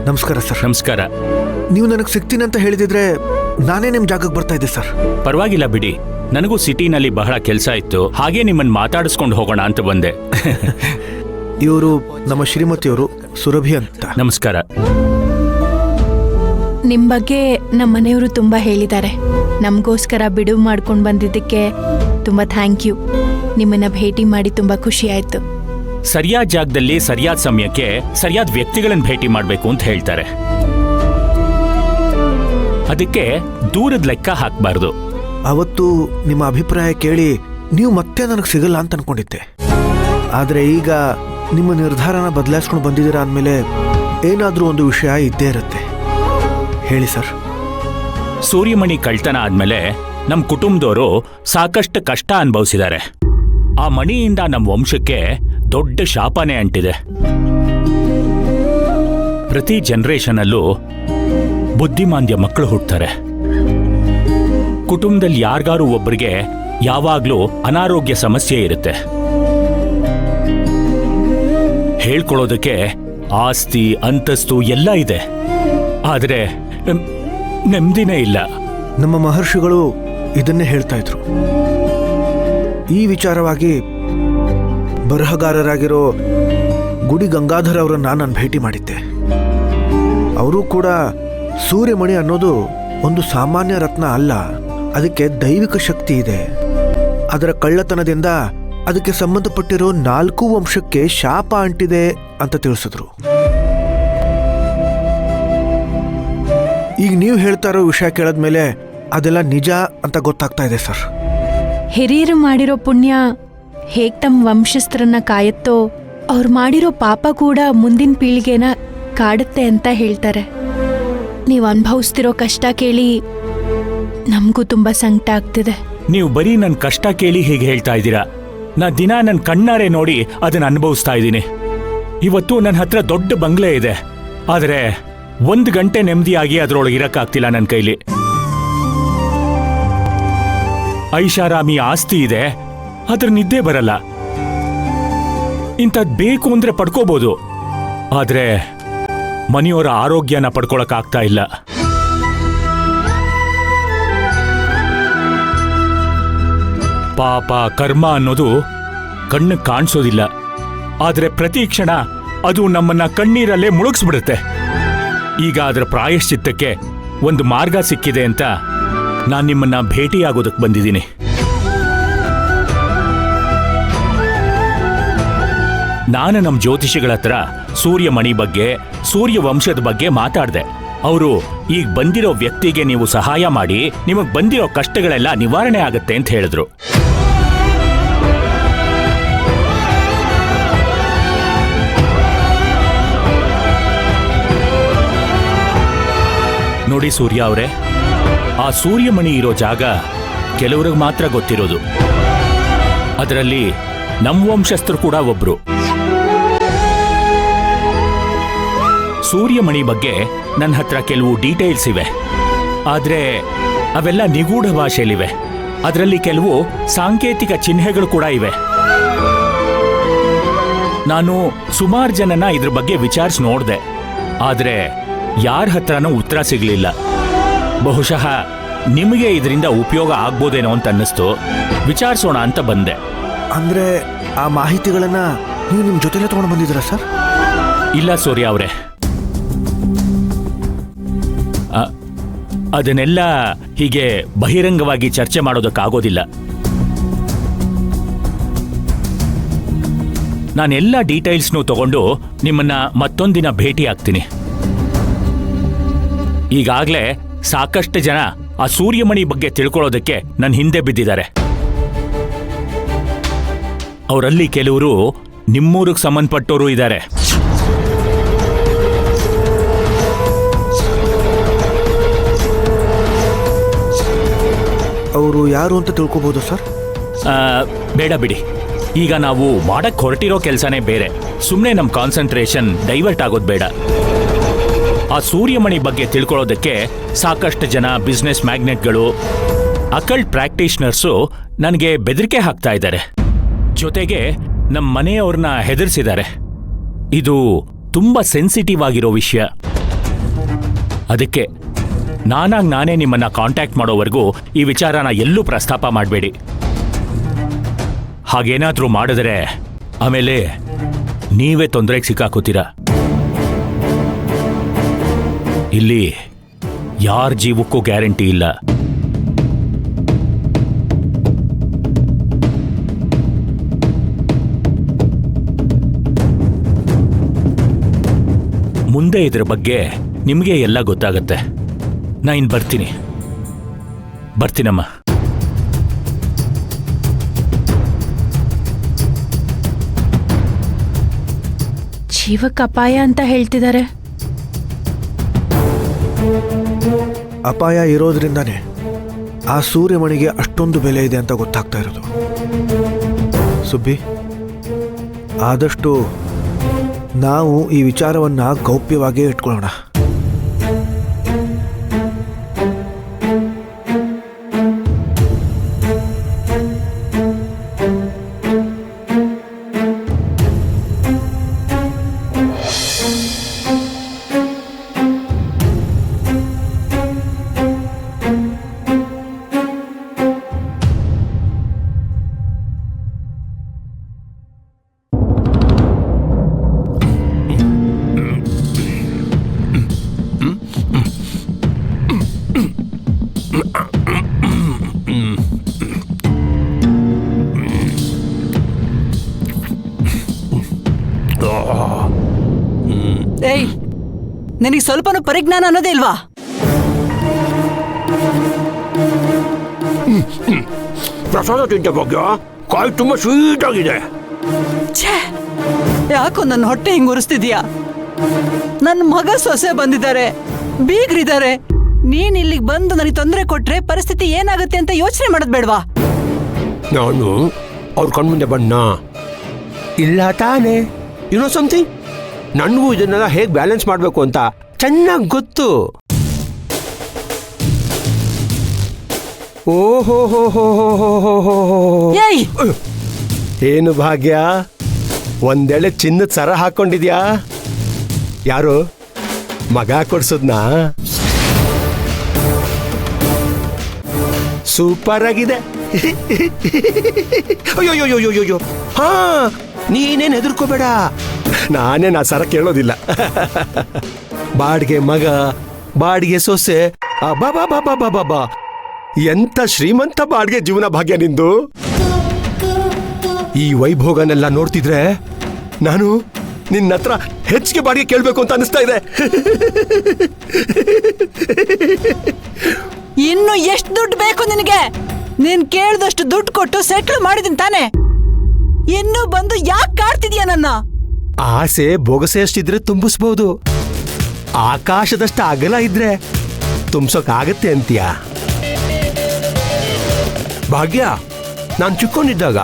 ನಮಸ್ಕಾರ ಸರ್. ನಮಸ್ಕಾರ. ನೀವು ನನಗೆ ಸಿಗ್ತೀನಿ ಅಂತ ಹೇಳಿದಿದ್ರೆ ನಾನೇ ನಿಮ್ಮ ಜಾಗಕ್ಕೆ ಬರ್ತಾ ಇದ್ದೆ ಸರ್. ಪರವಾಗಿಲ್ಲ ಬಿಡಿ, ನನಗೂ ಸಿಟಿನಲ್ಲಿ ಬಹಳ ಕೆಲಸ ಇತ್ತು, ಹಾಗೆ ನಿಮ್ಮನ್ನು ಮಾತಾಡಿಸ್ಕೊಂಡು ಹೋಗೋಣ ಅಂತ ಬಂದೆ. ಇವರು ನಮ್ಮ ಶ್ರೀಮತಿಯವರು ಸುರಭಿ ಅಂತ. ನಮಸ್ಕಾರ. ನಿಮ್ಮ ಬಗ್ಗೆ ನಮ್ಮ ಮನೆಯವರು ತುಂಬ ಹೇಳಿದ್ದಾರೆ. ನಮಗೋಸ್ಕರ ಬಿಡುವು ಮಾಡ್ಕೊಂಡು ಬಂದಿದ್ದಕ್ಕೆ ತುಂಬ ಥ್ಯಾಂಕ್ ಯು. ನಿಮ್ಮನ್ನ ಭೇಟಿ ಮಾಡಿ ತುಂಬ ಖುಷಿ ಆಯಿತು. ಸರಿಯಾದ ಜಾಗದಲ್ಲಿ ಸರಿಯಾದ ಸಮಯಕ್ಕೆ ಸರಿಯಾದ ವ್ಯಕ್ತಿಗಳನ್ನು ಭೇಟಿ ಮಾಡಬೇಕು ಅಂತ ಹೇಳ್ತಾರೆ. ಅದಕ್ಕೆ ದೂರದ ಲೆಕ್ಕ ಹಾಕಬಾರ್ದು. ಅವತ್ತು ನಿಮ್ಮ ಅಭಿಪ್ರಾಯ ಕೇಳಿ ನೀವು ಮತ್ತೆ ನನಗೆ ಸಿಗಲ್ಲ ಅಂತ ಅನ್ಕೊಂಡಿದ್ದೆ. ಆದರೆ ಈಗ ನಿಮ್ಮ ನಿರ್ಧಾರನ ಬದಲಾಯಿಸ್ಕೊಂಡು ಬಂದಿದ್ದೀರಾ ಅಂದಮೇಲೆ ಏನಾದರೂ ಒಂದು ವಿಷಯ ಇದ್ದೇ ಇರುತ್ತೆ. ಹೇಳಿ ಸರ್. ಸೂರ್ಯಮಣಿ ಕಳ್ತನ ಆದ್ಮೇಲೆ ನಮ್ಮ ಕುಟುಂಬದವರು ಸಾಕಷ್ಟು ಕಷ್ಟ ಅನುಭವಿಸಿದ್ದಾರೆ. ಆ ಮಣಿಯಿಂದ ನಮ್ಮ ವಂಶಕ್ಕೆ ದೊಡ್ಡ ಶಾಪನೇ ಅಂಟಿದೆ. ಪ್ರತಿ ಜನರೇಷನಲ್ಲೂ ಬುದ್ಧಿಮಾಂದ್ಯ ಮಕ್ಕಳು ಹುಟ್ಟುತ್ತಾರೆ. ಕುಟುಂಬದಲ್ಲಿ ಯಾರಿಗಾರು ಒಬ್ಬರಿಗೆ ಯಾವಾಗ್ಲೂ ಅನಾರೋಗ್ಯ ಸಮಸ್ಯೆ ಇರುತ್ತೆ. ಹೇಳ್ಕೊಳ್ಳೋದಕ್ಕೆ ಆಸ್ತಿ ಅಂತಸ್ತು ಎಲ್ಲ ಇದೆ, ಆದರೆ ನೆಮ್ಮದಿನೇ ಇಲ್ಲ. ನಮ್ಮ ಮಹರ್ಷಿಗಳು ಇದನ್ನೇ ಹೇಳ್ತಾ ಇದ್ರು. ಈ ವಿಚಾರವಾಗಿ ಬರಹಗಾರರಾಗಿರೋ ಗುಡಿ ಗಂಗಾಧರ್ ಅವರನ್ನ ನಾನು ಭೇಟಿ ಮಾಡಿದ್ದೆ. ಅವರು ಕೂಡ ಸೂರ್ಯಮಣಿ ಅನ್ನೋದು ಒಂದು ಸಾಮಾನ್ಯ ರತ್ನ ಅಲ್ಲ, ಅದಕ್ಕೆ ದೈವಿಕ ಶಕ್ತಿ ಇದೆ. ಅದರ ಕಳ್ಳತನದಿಂದ ಅದಕ್ಕೆ ಸಂಬಂಧಪಟ್ಟಿರೋ 4 ವಂಶಕ್ಕೆ ಶಾಪ ಅಂಟಿದೆ ಅಂತ ತಿಳಿಸಿದ್ರು. ಈಗ ನೀವು ಹೇಳ್ತಾ ಇರೋ ವಿಷಯ ಕೇಳಿದ್ಮೇಲೆ ಅದೆಲ್ಲ ನಿಜ ಅಂತ ಗೊತ್ತಾಗ್ತಾ ಇದೆ ಸರ್. ಹಿರಿಯರು ಮಾಡಿರೋ ಪುಣ್ಯ ಹೇಗ್ ತಮ್ಮ ವಂಶಸ್ಥರನ್ನ ಕಾಯುತ್ತೋ, ಅವ್ರು ಮಾಡಿರೋ ಪಾಪ ಕೂಡ ಮುಂದಿನ ಪೀಳಿಗೆನ ಕಾಡುತ್ತೆ ಅಂತ ಹೇಳ್ತಾರೆ. ನೀವು ಅನುಭವಿಸ್ತಿರೋ ಕಷ್ಟ ಕೇಳಿ ನಮಗೂ ತುಂಬ ಸಂಕಟ ಆಗ್ತಿದೆ. ನೀವು ಬರೀ ನನ್ನ ಕಷ್ಟ ಕೇಳಿ ಹೀಗೆ ಹೇಳ್ತಾ ಇದ್ದೀರಾ. ನಾ ದಿನ ನನ್ನ ಕಣ್ಣಾರೆ ನೋಡಿ ಅದನ್ನ ಅನುಭವಿಸ್ತಾ ಇದ್ದೀನಿ. ಇವತ್ತು ನನ್ನ ಹತ್ರ ದೊಡ್ಡ ಬಂಗ್ಲೆ ಇದೆ, ಆದರೆ 1 ಗಂಟೆ ನೆಮ್ಮದಿಯಾಗಿ ಅದರೊಳಗೆ ಇರಕ್ಕಾಗ್ತಿಲ್ಲ ನನ್ನ ಕೈಲಿ. ಐಷಾರಾಮಿ ಆಸ್ತಿ ಇದೆ, ಅದ್ರ ನಿದ್ದೆ ಬರಲ್ಲ. ಇಂಥದ್ದು ಬೇಕು ಅಂದ್ರೆ ಪಡ್ಕೋಬಹುದು, ಆದ್ರೆ ಮನೆಯವರ ಆರೋಗ್ಯನ ಪಡ್ಕೊಳಕ್ಕಾಗ್ತಾ ಇಲ್ಲ. ಪಾಪ ಕರ್ಮ ಅನ್ನೋದು ಕಣ್ಣು ಕಾಣಿಸೋದಿಲ್ಲ, ಆದ್ರೆ ಪ್ರತಿ ಕ್ಷಣ ಅದು ನಮ್ಮನ್ನ ಕಣ್ಣೀರಲ್ಲೇ ಮುಳುಗಿಸ್ಬಿಡುತ್ತೆ. ಈಗ ಅದರ ಪ್ರಾಯಶ್ಚಿತ್ತಕ್ಕೆ ಒಂದು ಮಾರ್ಗ ಸಿಕ್ಕಿದೆ ಅಂತ ನಾನು ನಿಮ್ಮನ್ನ ಭೇಟಿಯಾಗೋದಕ್ಕೆ ಬಂದಿದ್ದೀನಿ. ನಾನು ನಮ್ಮ ಜ್ಯೋತಿಷಿಗಳ ಹತ್ರ ಸೂರ್ಯಮಣಿ ಬಗ್ಗೆ, ಸೂರ್ಯವಂಶದ ಬಗ್ಗೆ ಮಾತಾಡಿದೆ. ಅವರು ಈಗ ಬಂದಿರೋ ವ್ಯಕ್ತಿಗೆ ನೀವು ಸಹಾಯ ಮಾಡಿ ನಿಮಗೆ ಬಂದಿರೋ ಕಷ್ಟಗಳೆಲ್ಲ ನಿವಾರಣೆ ಆಗುತ್ತೆ ಅಂತ ಹೇಳಿದ್ರು. ನೋಡಿ ಸೂರ್ಯ ಅವರೇ, ಆ ಸೂರ್ಯಮಣಿ ಇರೋ ಜಾಗ ಕೆಲವ್ರಿಗೆ ಮಾತ್ರ ಗೊತ್ತಿರೋದು. ಅದರಲ್ಲಿ ನಮ್ಮ ವಂಶಸ್ಥರು ಕೂಡ ಒಬ್ರು. ಸೂರ್ಯಮಣಿ ಬಗ್ಗೆ ನನ್ನ ಹತ್ರ ಕೆಲವು ಡೀಟೇಲ್ಸ್ ಇವೆ, ಆದ್ರೆ ಅವೆಲ್ಲ ನಿಗೂಢ ಭಾಷೆಯಲ್ಲಿವೆ. ಅದರಲ್ಲಿ ಕೆಲವು ಸಾಂಕೇತಿಕ ಚಿಹ್ನೆಗಳು ಕೂಡ ಇವೆ. ನಾನು ಸುಮಾರು ಜನನ ಇದ್ರ ಬಗ್ಗೆ ವಿಚಾರಿಸಿ ನೋಡಿದೆ, ಆದ್ರೆ ಯಾರ ಹತ್ರನೂ ಉತ್ತರ ಸಿಗಲಿಲ್ಲ. ಬಹುಶಃ ನಿಮಗೆ ಇದರಿಂದ ಉಪಯೋಗ ಆಗ್ಬೋದೇನೋ ಅಂತ ಅನ್ನಿಸ್ತು, ವಿಚಾರಿಸೋಣ ಅಂತ ಬಂದೆ. ಅಂದ್ರೆ ಆ ಮಾಹಿತಿಗಳನ್ನ ನೀವು ನಿಮ್ಮ ಜೊತೆಲೇ ತಗೊಂಡು ಬಂದಿದ್ದೀರಾ ಸರ್? ಇಲ್ಲ ಸೂರ್ಯ ಅವರೇ, ಅದನ್ನೆಲ್ಲ ಹೀಗೆ ಬಹಿರಂಗವಾಗಿ ಚರ್ಚೆ ಮಾಡೋದಕ್ಕಾಗೋದಿಲ್ಲ. ನಾನೆಲ್ಲ ಡೀಟೇಲ್ಸ್ನೂ ತಗೊಂಡು ನಿಮ್ಮನ್ನ ಮತ್ತೊಂದಿನ ಭೇಟಿ ಆಗ್ತೀನಿ. ಈಗಾಗಲೇ ಸಾಕಷ್ಟು ಜನ ಆ ಸೂರ್ಯಮಣಿ ಬಗ್ಗೆ ತಿಳ್ಕೊಳ್ಳೋದಕ್ಕೆ ನನ್ನ ಹಿಂದೆ ಬಿದ್ದಿದ್ದಾರೆ. ಅವರಲ್ಲಿ ಕೆಲವರು ನಿಮ್ಮೂರಿಗೆ ಸಂಬಂಧಪಟ್ಟವರು ಇದ್ದಾರೆ. ಅವರು ಯಾರು ಅಂತ ತಿಳ್ಕೊಬಹುದು ಸರ್? ಬೇಡ ಬಿಡಿ, ಈಗ ನಾವು ಮಾಡಕ್ ಹೊರಟಿರೋ ಕೆಲಸನೇ ಬೇರೆ. ಸುಮ್ಮನೆ ನಮ್ಮ ಕಾನ್ಸಂಟ್ರೇಷನ್ ಡೈವರ್ಟ್ ಆಗೋದು ಬೇಡ. ಆ ಸೂರ್ಯಮಣಿ ಬಗ್ಗೆ ತಿಳ್ಕೊಳ್ಳೋದಕ್ಕೆ ಸಾಕಷ್ಟು ಜನ ಬಿಸ್ನೆಸ್ ಮ್ಯಾಗ್ನೆಟ್ಗಳು, ಅಕಲ್ಟ್ ಪ್ರಾಕ್ಟೀಷನರ್ಸು ನನಗೆ ಬೆದರಿಕೆ ಹಾಕ್ತಾ ಇದ್ದಾರೆ. ಜೊತೆಗೆ ನಮ್ಮ ಮನೆಯವ್ರನ್ನ ಹೆದರ್ಸಿದ್ದಾರೆ. ಇದು ತುಂಬಾ ಸೆನ್ಸಿಟಿವ್ ಆಗಿರೋ ವಿಷಯ. ಅದಕ್ಕೆ ನಾನಾಗ್ ನಾನೇ ನಿಮ್ಮನ್ನ ಕಾಂಟ್ಯಾಕ್ಟ್ ಮಾಡೋವರೆಗೂ ಈ ವಿಚಾರನ ಎಲ್ಲೂ ಪ್ರಸ್ತಾಪ ಮಾಡಬೇಡಿ. ಹಾಗೇನಾದ್ರೂ ಮಾಡಿದ್ರೆ ಆಮೇಲೆ ನೀವೇ ತೊಂದರೆಗೆ ಸಿಕ್ಕಾಕೋತೀರ. ಇಲ್ಲಿ ಯಾರ ಜೀವಕ್ಕೂ ಗ್ಯಾರಂಟಿ ಇಲ್ಲ. ಮುಂದೆ ಇದ್ರ ಬಗ್ಗೆ ನಿಮಗೆ ಎಲ್ಲ ಗೊತ್ತಾಗತ್ತೆ. ನಾ ಇನ್ ಬರ್ತೀನಮ್ಮ. ಜೀವಕ್ಕೆ ಅಪಾಯ ಅಂತ ಹೇಳ್ತಿದ್ದಾರೆ. ಅಪಾಯ ಇರೋದ್ರಿಂದಾನೇ ಆ ಸೂರ್ಯಮಣಿಗೆ ಅಷ್ಟೊಂದು ಬೆಲೆ ಇದೆ ಅಂತ ಗೊತ್ತಾಗ್ತಾ ಇರೋದು. ಸುಬ್ಬಿ, ಆದಷ್ಟು ನಾವು ಈ ವಿಚಾರವನ್ನ ಗೌಪ್ಯವಾಗಿ ಇಟ್ಕೊಳ್ಳೋಣ. ಏಯ್, ನಿನಗೆ ಸ್ವಲ್ಪನೂ ಪರಿಜ್ಞಾನ ಅನ್ನೋದೇ ಇಲ್ವಾ? ಪ್ರಸಾದ ತಿಂತ ಭಾಗ್ಯ, ಕಾಯಿ ತುಂಬಾ ಸ್ವೀಟ್ ಆಗಿದೆ. ಛೇ, ಯಾಕೋ ನನ್ನ ಹೊಟ್ಟೆ ಹಿಂಗ್ ಉರಿಸ್ತಿದ್ಯಾ? ನನ್ನ ಮಗ ಸೊಸೆ ಬಂದಿದ್ದಾರೆ, ಬೀಗ್ರಿದ್ದಾರೆ. ನೀನ್ ಇಲ್ಲಿಗೆ ಬಂದು ನನಗೆ ತೊಂದರೆ ಕೊಟ್ರೆ ಪರಿಸ್ಥಿತಿ ಏನಾಗುತ್ತೆ ಅಂತ ಯೋಚನೆ ಮಾಡೋದ್ ಬೇಡ್ವಾ? ನಾನು ಅವ್ರ ಕಣ್ಮುಂದೆ ಬಣ್ಣ ಇಲ್ಲ ತಾನೆ. ಯುನೋ ಸಮಥಿಂಗ್, ನನಗೂ ಇದನ್ನೆಲ್ಲ ಹೇಗೆ ಬ್ಯಾಲೆನ್ಸ್ ಮಾಡಬೇಕು ಅಂತ ಚೆನ್ನಾಗಿ ಗೊತ್ತು. ಓಹೋ ಹೋ ಹೋ ಹೋ ಹೋ ಹೋ ಹೋ. ಏಯ್, ಏನು ಭಾಗ್ಯ, ಒಂದೆಳೆ ಚಿನ್ನದ ಸರ ಹಾಕೊಂಡಿದ್ಯಾ? ಯಾರು ಮಗ ಕೊಡ್ಸದ್ನಾ? ಸೂಪರ್ ಆಗಿದೆ. ಅಯ್ಯೋಯ್ಯೋಯ್ಯೋಯ್ಯೋ, ಹಾ, ನೀನೇನ್ ಹೆದರ್ಕೋಬೇಡ, ನಾನೇನು ಆ ಸರ ಕೇಳೋದಿಲ್ಲ. ಬಾಡಿಗೆ ಮಗ, ಬಾಡಿಗೆ ಸೊಸೆ, ಬಾ ಬಾ ಬಾ ಬಾ ಬಾ ಬಾ, ಎಂತ ಶ್ರೀಮಂತ ಬಾಡಿಗೆ ಜೀವನ ಭಾಗ್ಯ ನಿಂದು. ಈ ವೈಭೋಗನೆಲ್ಲ ನೋಡ್ತಿದ್ರೆ ನಾನು ನಿನ್ನ ಹತ್ರ ಹೆಚ್ಚಿಗೆ ಬಾಡಿಗೆ ಕೇಳಬೇಕು ಅಂತ ಅನಿಸ್ತಾ ಇದೆ. ಇನ್ನು ಎಷ್ಟು ದುಡ್ಡು ಬೇಕು ನಿನಗೆ? ನೀನ್ ಕೇಳ್ದಷ್ಟು ದುಡ್ಡು ಕೊಟ್ಟು ಸೆಟ್ಲ್ ಮಾಡಿದೀನಿ ತಾನೆ. ಇನ್ನು ಬಂದು ಯಾಕೆ ಕಾಡ್ತಿದ್ಯಾ ನನ್ನ? ಆಸೆ ಬೊಗಸೆ ಅಷ್ಟಿದ್ರೆ ತುಂಬಿಸ್ಬೋದು, ಆಕಾಶದಷ್ಟು ಅಗಲ ಇದ್ರೆ ತುಂಬಿಸೋಕಾಗತ್ತೆ ಅಂತೀಯ? ಭಾಗ್ಯ, ನಾನು ಚಿಕ್ಕೊಂಡಿದ್ದಾಗ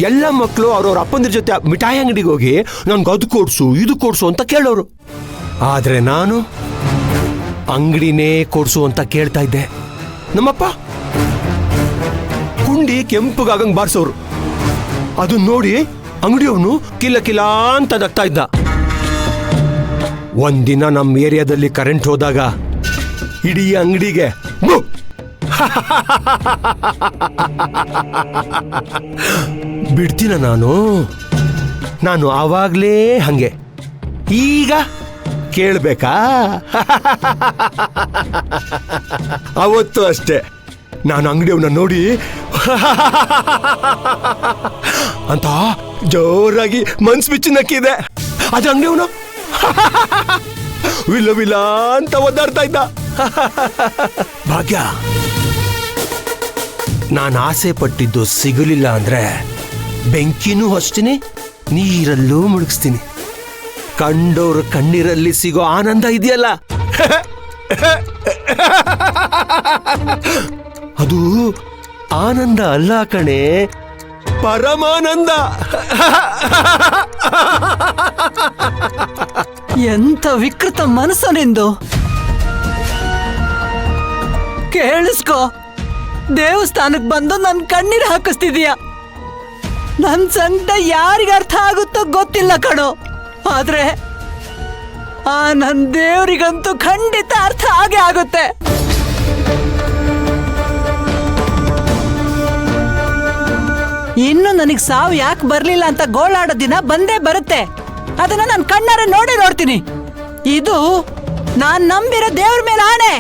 ಎಲ್ಲ ಮಕ್ಕಳು ಅವ್ರವ್ರ ಅಪ್ಪಂದ್ರ ಜೊತೆ ಮಿಠಾಯಿ ಅಂಗಡಿಗೆ ಹೋಗಿ ನನ್ಗೆ ಅದು ಕೊಡ್ಸು ಇದು ಕೊಡ್ಸು ಅಂತ ಕೇಳೋರು. ಆದ್ರೆ ನಾನು ಅಂಗಡಿನೇ ಕೊಡ್ಸು ಅಂತ ಕೇಳ್ತಾ ಇದ್ದೆ. ನಮ್ಮಪ್ಪ ಕುಂಡಿ ಕೆಂಪುಗಾಗಂಗ್ ಬಾರಿಸೋರು. ಅದು ನೋಡಿ ಅಂಗಡಿಯವನು ಕಿಲ್ಲ ಕಿಲ್ಲ ಅಂತ ನಗ್ತಾ ಇದ್ದ. ಒಂದಿನ ನಮ್ಮ ಏರಿಯಾದಲ್ಲಿ ಕರೆಂಟ್ ಹೋದಾಗ ಇಡೀ ಅಂಗಡಿಗೆ ಬಿಡ್ತೀನ ನಾನು ಆವಾಗ್ಲೇ ಹಂಗೆ. ಈಗ ಕೇಳ್ಬೇಕಾ? ಅವತ್ತು ಅಷ್ಟೇ ನಾನು ಅಂಗಡಿಯವನ್ನ ನೋಡಿ ಅಂತ ಜೋರಾಗಿ ಮನ್ಸು ಬಿಚ್ಚಿ ನಕ್ಕಿದೆ. ಅದು ಅಂಗಡಿಯವನು ವಿಲ್ಲ ವಿಲ್ಲ ಅಂತ ಒದ್ದಾಡ್ತಾ ಇದ್ದ. ಭಾಗ್ಯ, ನಾನು ಆಸೆ ಪಟ್ಟಿದ್ದು ಸಿಗಲಿಲ್ಲ ಅಂದ್ರೆ ಬೆಂಕಿನೂ ಹಚ್ತೀನಿ, ನೀರಲ್ಲೂ ಮುಳುಗಿಸ್ತೀನಿ. ಕಂಡೋರು ಕಣ್ಣೀರಲ್ಲಿ ಸಿಗೋ ಆನಂದ ಇದೆಯಲ್ಲ, ಅದು ಆನಂದ ಅಲ್ಲ ಕಣೆ, ಪರಮಾನಂದ. ಎಂತ ವಿಕೃತ ಮನಸ್ಸು ನಿಂದು. ಕೇಳಿಸ್ಕೋ, ದೇವಸ್ಥಾನಕ್ಕೆ ಬಂದು ನನ್ ಕಣ್ಣೀರು ಹಾಕಿಸ್ತಿದೀಯ. ನನ್ ಸಂಕಟ ಯಾರಿಗ ಅರ್ಥ ಆಗುತ್ತೋ ಗೊತ್ತಿಲ್ಲ ಕಣೋ. ಆ ನನ್ ದೇವ್ರಿಗಂತೂ ಖಂಡಿತ ಅರ್ಥ ಆಗೇ ಆಗುತ್ತೆ. ಇನ್ನು ನನಗ್ ಸಾವು ಯಾಕೆ ಬರ್ಲಿಲ್ಲ ಅಂತ ಗೋಳಾಡೋ ದಿನ ಬಂದೇ ಬರುತ್ತೆ. ಅದನ್ನ ನಾನು ಕಣ್ಣಾರೆ ನೋಡ್ತೀನಿ. ಇದು ನಾನ್ ನಂಬಿರೋ ದೇವ್ರ ಮೇಲೆ ಆಣೆ.